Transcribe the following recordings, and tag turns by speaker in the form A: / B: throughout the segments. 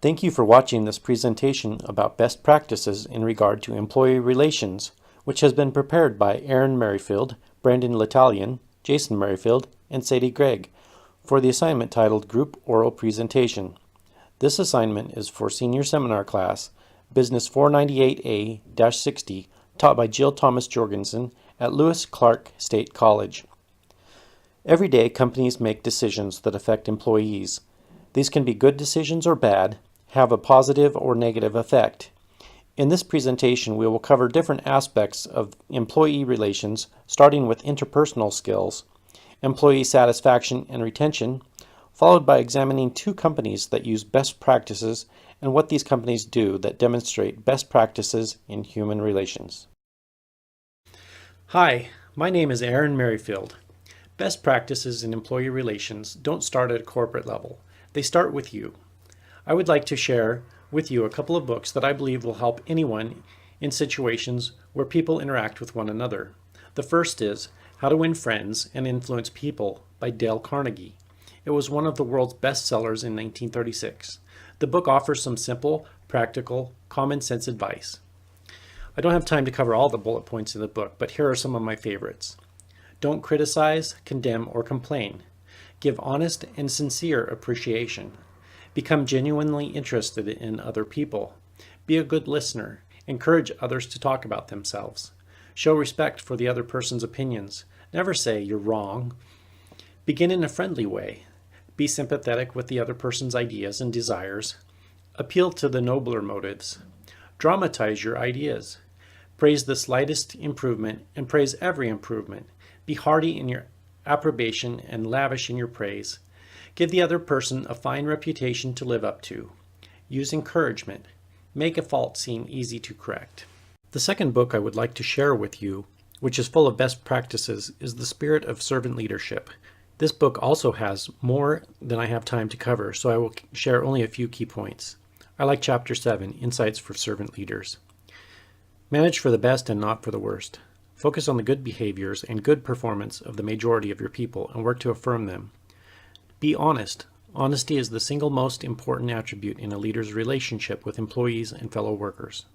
A: Thank you for watching this presentation about best practices in regard to employee relations, which has been prepared by Aaron Merrifield, Brandon L'Italian, Jason Merrifield, and Sadie Gregg for the assignment titled Group Oral Presentation. This assignment is for Senior Seminar Class, Business 498A-60, taught by Jill Thomas Jorgensen at Lewis Clark State College. Every day, companies make decisions that affect employees. These can be good decisions or bad, have a positive or negative effect. In this presentation, we will cover different aspects of employee relations, starting with interpersonal skills, employee satisfaction and retention, followed by examining two companies that use best practices and what these companies do that demonstrate best practices in human relations. Hi, my name is Aaron Merrifield. Best practices in employee relations don't start at a corporate level. They start with you. I would like to share with you a couple of books that I believe will help anyone in situations where people interact with one another. The first is How to Win Friends and Influence People by Dale Carnegie. It was one of the world's best sellers in 1936. The book offers some simple, practical, common sense advice. I don't have time to cover all the bullet points in the book, but here are some of my favorites. Don't criticize, condemn, or complain. Give honest and sincere appreciation. Become genuinely interested in other people. Be a good listener. Encourage others to talk about themselves. Show respect for the other person's opinions. Never say you're wrong. Begin in a friendly way. Be sympathetic with the other person's ideas and desires. Appeal to the nobler motives. Dramatize your ideas. Praise the slightest improvement and praise every improvement. Be hearty in your approbation and lavish in your praise. Give the other person a fine reputation to live up to. Use encouragement. Make a fault seem easy to correct. The second book I would like to share with you, which is full of best practices, is The Spirit of Servant Leadership. This book also has more than I have time to cover, so I will share only a few key points. I like Chapter 7, Insights for Servant Leaders. Manage for the best and not for the worst. Focus on the good behaviors and good performance of the majority of your people and work to affirm them. Be honest. Honesty is the single most important attribute in a leader's relationship with employees and fellow workers.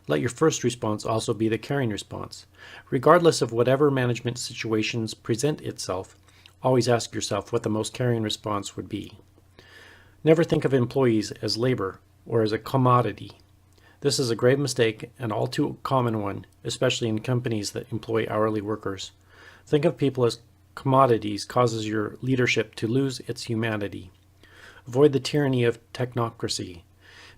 A: Let your first response also be the caring response. Regardless of whatever management situations present itself, always ask yourself what the most caring response would be. Never think of employees as labor or as a commodity. This is a grave mistake and all too common one, especially in companies that employ hourly workers. Think of people as commodities causes your leadership to lose its humanity. Avoid the tyranny of technocracy.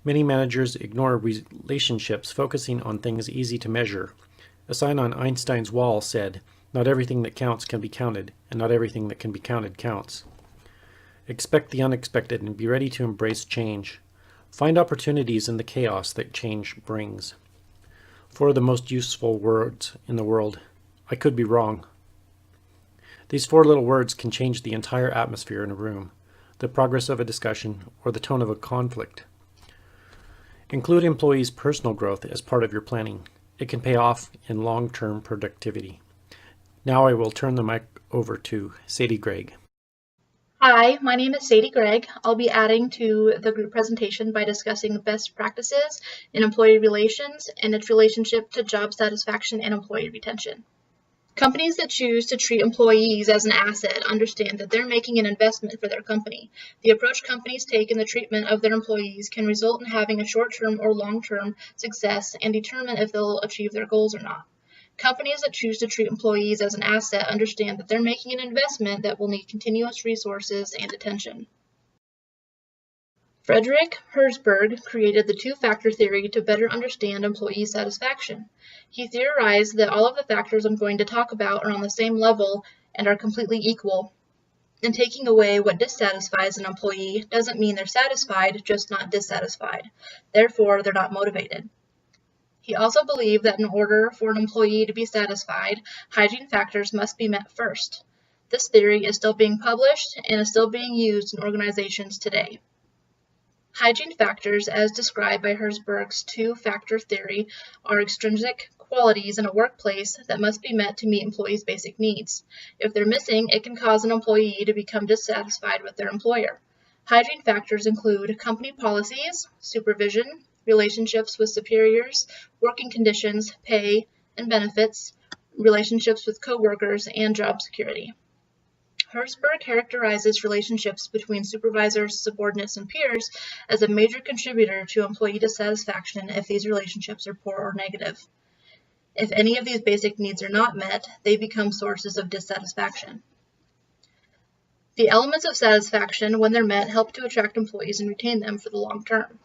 A: Many managers ignore relationships, focusing on things easy to measure. A sign on Einstein's wall said, "Not everything that counts can be counted, and not everything that can be counted counts." Expect the unexpected and be ready to embrace change. Find opportunities in the chaos that change brings. Four of the most useful words in the world. I could be wrong. These four little words can change the entire atmosphere in a room, the progress of a discussion, or the tone of a conflict. Include employees' personal growth as part of your planning. It can pay off in long-term productivity. Now I will turn the mic over to Sadie Gregg.
B: Hi, my name is Sadie Gregg. I'll be adding to the group presentation by discussing best practices in employee relations and its relationship to job satisfaction and employee retention. Companies that choose to treat employees as an asset understand that they're making an investment for their company. The approach companies take in the treatment of their employees can result in having a short-term or long-term success and determine if they'll achieve their goals or not. Companies that choose to treat employees as an asset understand that they're making an investment that will need continuous resources and attention. Frederick Herzberg created the two-factor theory to better understand employee satisfaction. He theorized that all of the factors I'm going to talk about are on the same level and are completely equal, and taking away what dissatisfies an employee doesn't mean they're satisfied, just not dissatisfied. Therefore, they're not motivated. He also believed that in order for an employee to be satisfied, hygiene factors must be met first. This theory is still being published and is still being used in organizations today. Hygiene factors, as described by Herzberg's two-factor theory, are extrinsic qualities in a workplace that must be met to meet employees' basic needs. If they're missing, it can cause an employee to become dissatisfied with their employer. Hygiene factors include company policies, supervision, relationships with superiors, working conditions, pay and benefits, relationships with coworkers, and job security. Herzberg characterizes relationships between supervisors, subordinates, and peers as a major contributor to employee dissatisfaction if these relationships are poor or negative. If any of these basic needs are not met, they become sources of dissatisfaction. The elements of satisfaction, when they're met, help to attract employees and retain them for the long term.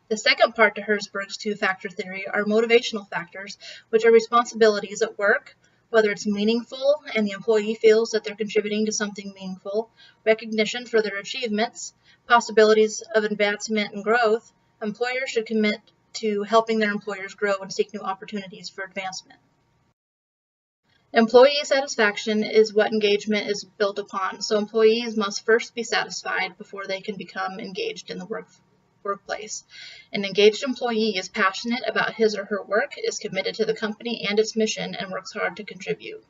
B: The second part to Herzberg's two-factor theory are motivational factors, which are responsibilities at work, whether it's meaningful and the employee feels that they're contributing to something meaningful, recognition for their achievements, possibilities of advancement and growth. Employers should commit to helping their employers grow and seek new opportunities for advancement. Employee satisfaction is what engagement is built upon, so employees must first be satisfied before they can become engaged in the workplace. An engaged employee is passionate about his or her work, is committed to the company and its mission, and works hard to contribute.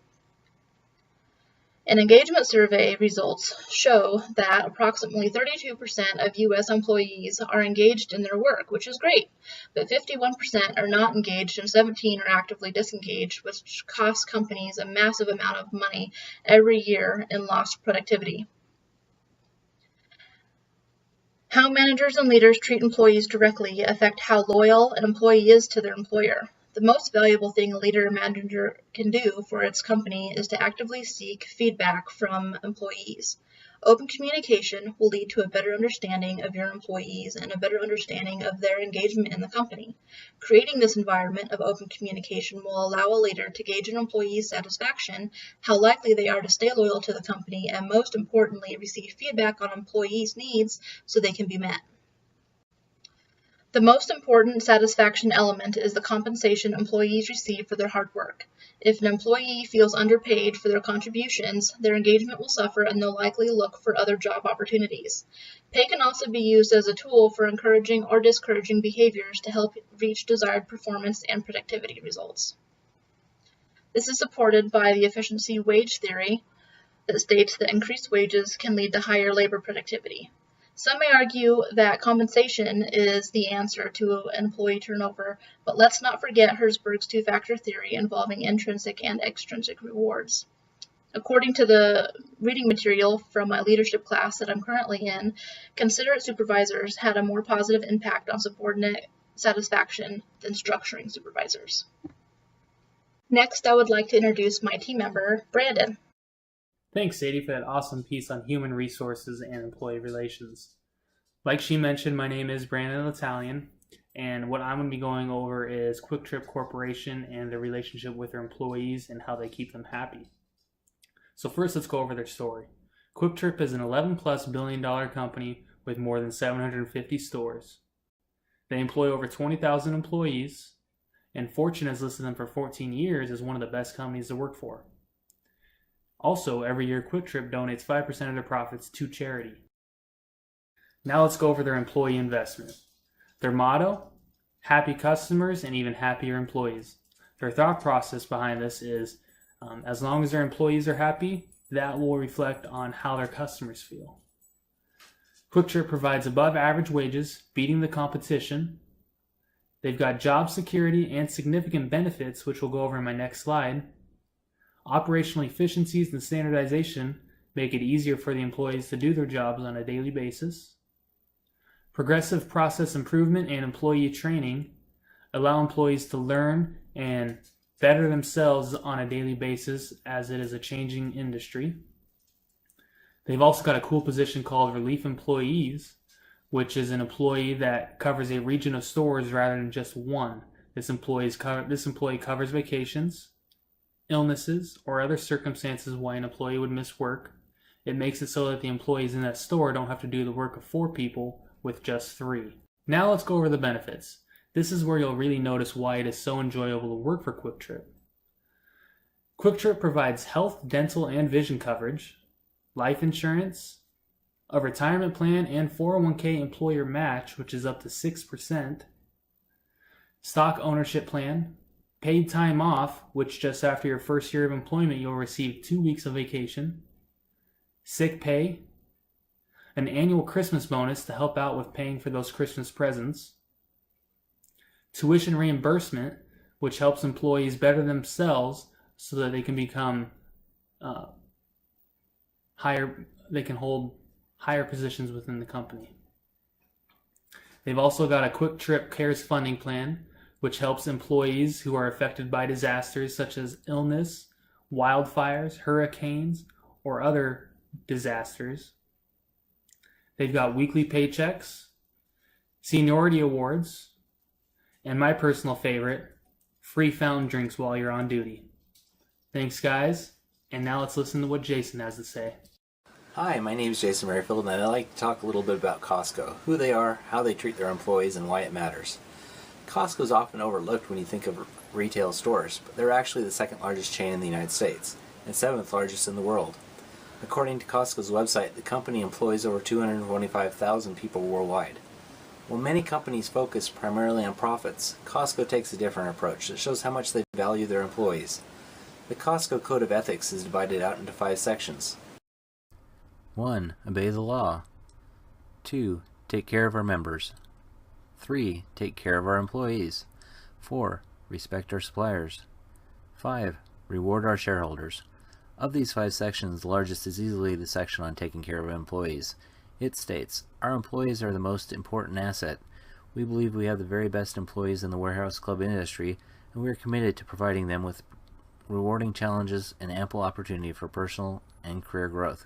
B: An engagement survey results show that approximately 32% of U.S. employees are engaged in their work, which is great, but 51% are not engaged and 17% are actively disengaged, which costs companies a massive amount of money every year in lost productivity. How managers and leaders treat employees directly affect how loyal an employee is to their employer. The most valuable thing a leader or manager can do for its company is to actively seek feedback from employees. Open communication will lead to a better understanding of your employees and a better understanding of their engagement in the company. Creating this environment of open communication will allow a leader to gauge an employee's satisfaction, how likely they are to stay loyal to the company, and most importantly, receive feedback on employees' needs so they can be met. The most important satisfaction element is the compensation employees receive for their hard work. If an employee feels underpaid for their contributions, their engagement will suffer and they'll likely look for other job opportunities. Pay can also be used as a tool for encouraging or discouraging behaviors to help reach desired performance and productivity results. This is supported by the efficiency wage theory that states that increased wages can lead to higher labor productivity. Some may argue that compensation is the answer to employee turnover, but let's not forget Herzberg's two-factor theory involving intrinsic and extrinsic rewards. According to the reading material from my leadership class that I'm currently in, considerate supervisors had a more positive impact on subordinate satisfaction than structuring supervisors. Next, I would like to introduce my team member, Brandon.
C: Thanks, Sadie, for that awesome piece on human resources and employee relations. Like she mentioned, my name is Brandon Italian, and what I'm going to be going over is Quick Trip Corporation and their relationship with their employees and how they keep them happy. So first, let's go over their story. Quick Trip is an $11+ billion company with more than 750 stores. They employ over 20,000 employees, and Fortune has listed them for 14 years as one of the best companies to work for. Also, every year Quick Trip donates 5% of their profits to charity. Now let's go over their employee investment. Their motto, happy customers and even happier employees. Their thought process behind this is, as long as their employees are happy, that will reflect on how their customers feel. Quick Trip provides above average wages, beating the competition. They've got job security and significant benefits, which we'll go over in my next slide. Operational efficiencies and standardization make it easier for the employees to do their jobs on a daily basis. Progressive process improvement and employee training allow employees to learn and better themselves on a daily basis as it is a changing industry. They've also got a cool position called Relief Employees, which is an employee that covers a region of stores rather than just one. This employee covers vacations, illnesses, or other circumstances why an employee would miss work. It makes it so that the employees in that store don't have to do the work of 4 people with just 3. Now let's go over the benefits. This is where you'll really notice why it is so enjoyable to work for Quick Trip. Quick Trip provides health, dental, and vision coverage, life insurance, a retirement plan and 401k employer match, which is up to 6%, stock ownership plan, paid time off, which just after your first year of employment you'll receive 2 weeks of vacation, sick pay, an annual Christmas bonus to help out with paying for those Christmas presents, tuition reimbursement, which helps employees better themselves so that they can become they can hold higher positions within the company. They've also got a Quick Trip Cares funding plan, which helps employees who are affected by disasters such as illness, wildfires, hurricanes, or other disasters. They've got weekly paychecks, seniority awards, and my personal favorite, free fountain drinks while you're on duty. Thanks, guys, and now let's listen to what Jason has to say.
D: Hi, my name is Jason Merrifield, and I'd like to talk a little bit about Costco, who they are, how they treat their employees, and why it matters. Costco is often overlooked when you think of retail stores, but they're actually the second largest chain in the United States, and seventh largest in the world. According to Costco's website, the company employs over 225,000 people worldwide. While many companies focus primarily on profits, Costco takes a different approach that shows how much they value their employees. The Costco Code of Ethics is divided out into 5 sections.
E: 1. Obey the law. 2. Take care of our members. 3. Take care of our employees. 4. Respect our suppliers. 5. Reward our shareholders. Of these 5 sections, the largest is easily the section on taking care of employees. It states, "Our employees are the most important asset. We believe we have the very best employees in the warehouse club industry, and we are committed to providing them with rewarding challenges and ample opportunity for personal and career growth.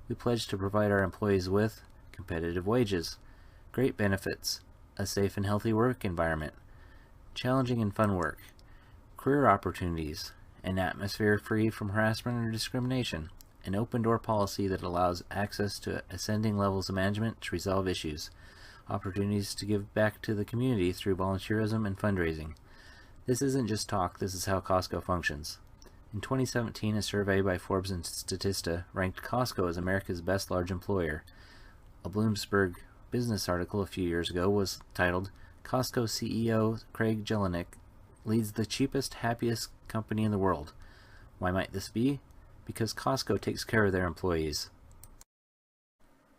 E: We pledge to provide our employees with competitive wages, great benefits, a safe and healthy work environment, challenging and fun work, career opportunities, an atmosphere free from harassment or discrimination, an open-door policy that allows access to ascending levels of management to resolve issues, opportunities to give back to the community through volunteerism and fundraising." This isn't just talk, this is how Costco functions. In 2017, a survey by Forbes and Statista ranked Costco as America's best large employer. A Bloomberg business article a few years ago was titled, "Costco CEO Craig Jelinek leads the cheapest, happiest company in the world. Why might this be? Because Costco takes care of their employees."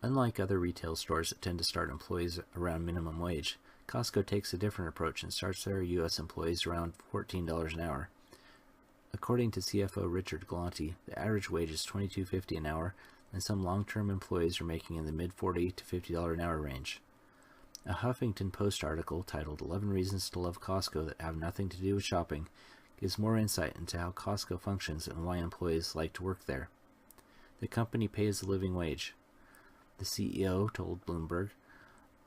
E: Unlike other retail stores that tend to start employees around minimum wage, Costco takes a different approach and starts their U.S. employees around $14 an hour. According to CFO Richard Galante, the average wage is $22.50 an hour, and some long-term employees are making in the mid-$40 to $50 an hour range. A Huffington Post article titled 11 Reasons to Love Costco That Have Nothing to Do with Shopping gives more insight into how Costco functions and why employees like to work there. The company pays a living wage. The CEO told Bloomberg,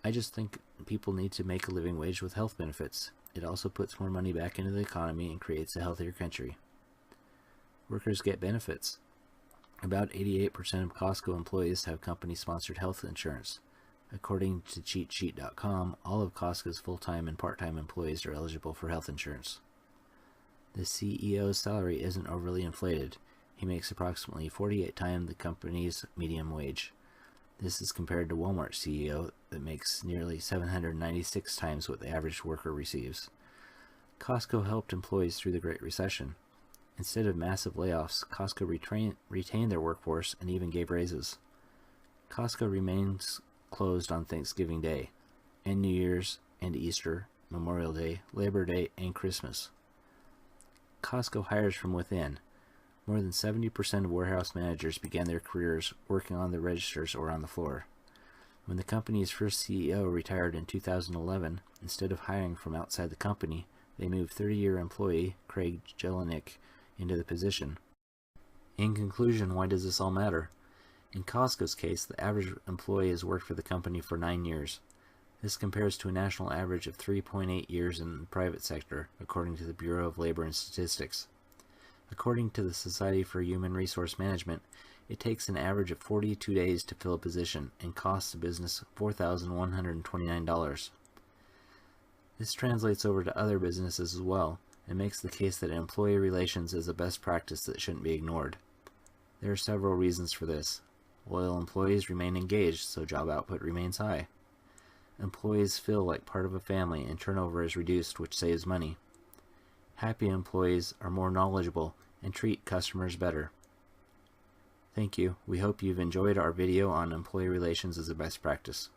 E: "I just think people need to make a living wage with health benefits. It also puts more money back into the economy and creates a healthier country." Workers get benefits. About 88% of Costco employees have company-sponsored health insurance. According to CheatSheet.com, all of Costco's full-time and part-time employees are eligible for health insurance. The CEO's salary isn't overly inflated. He makes approximately 48 times the company's median wage. This is compared to Walmart's CEO that makes nearly 796 times what the average worker receives. Costco helped employees through the Great Recession. Instead of massive layoffs, Costco retained their workforce and even gave raises. Costco remains closed on Thanksgiving Day, and New Year's, and Easter, Memorial Day, Labor Day, and Christmas. Costco hires from within. More than 70% of warehouse managers began their careers working on the registers or on the floor. When the company's first CEO retired in 2011, instead of hiring from outside the company, they moved 30-year employee Craig Jelinek into the position. In conclusion, why does this all matter? In Costco's case, the average employee has worked for the company for 9 years. This compares to a national average of 3.8 years in the private sector, according to the Bureau of Labor and Statistics. According to the Society for Human Resource Management, it takes an average of 42 days to fill a position and costs the business $4,129. This translates over to other businesses as well, and makes the case that employee relations is a best practice that shouldn't be ignored. There are several reasons for this. Loyal employees remain engaged, so job output remains high. Employees feel like part of a family and turnover is reduced, which saves money. Happy employees are more knowledgeable and treat customers better. Thank you. We hope you've enjoyed our video on employee relations as a best practice.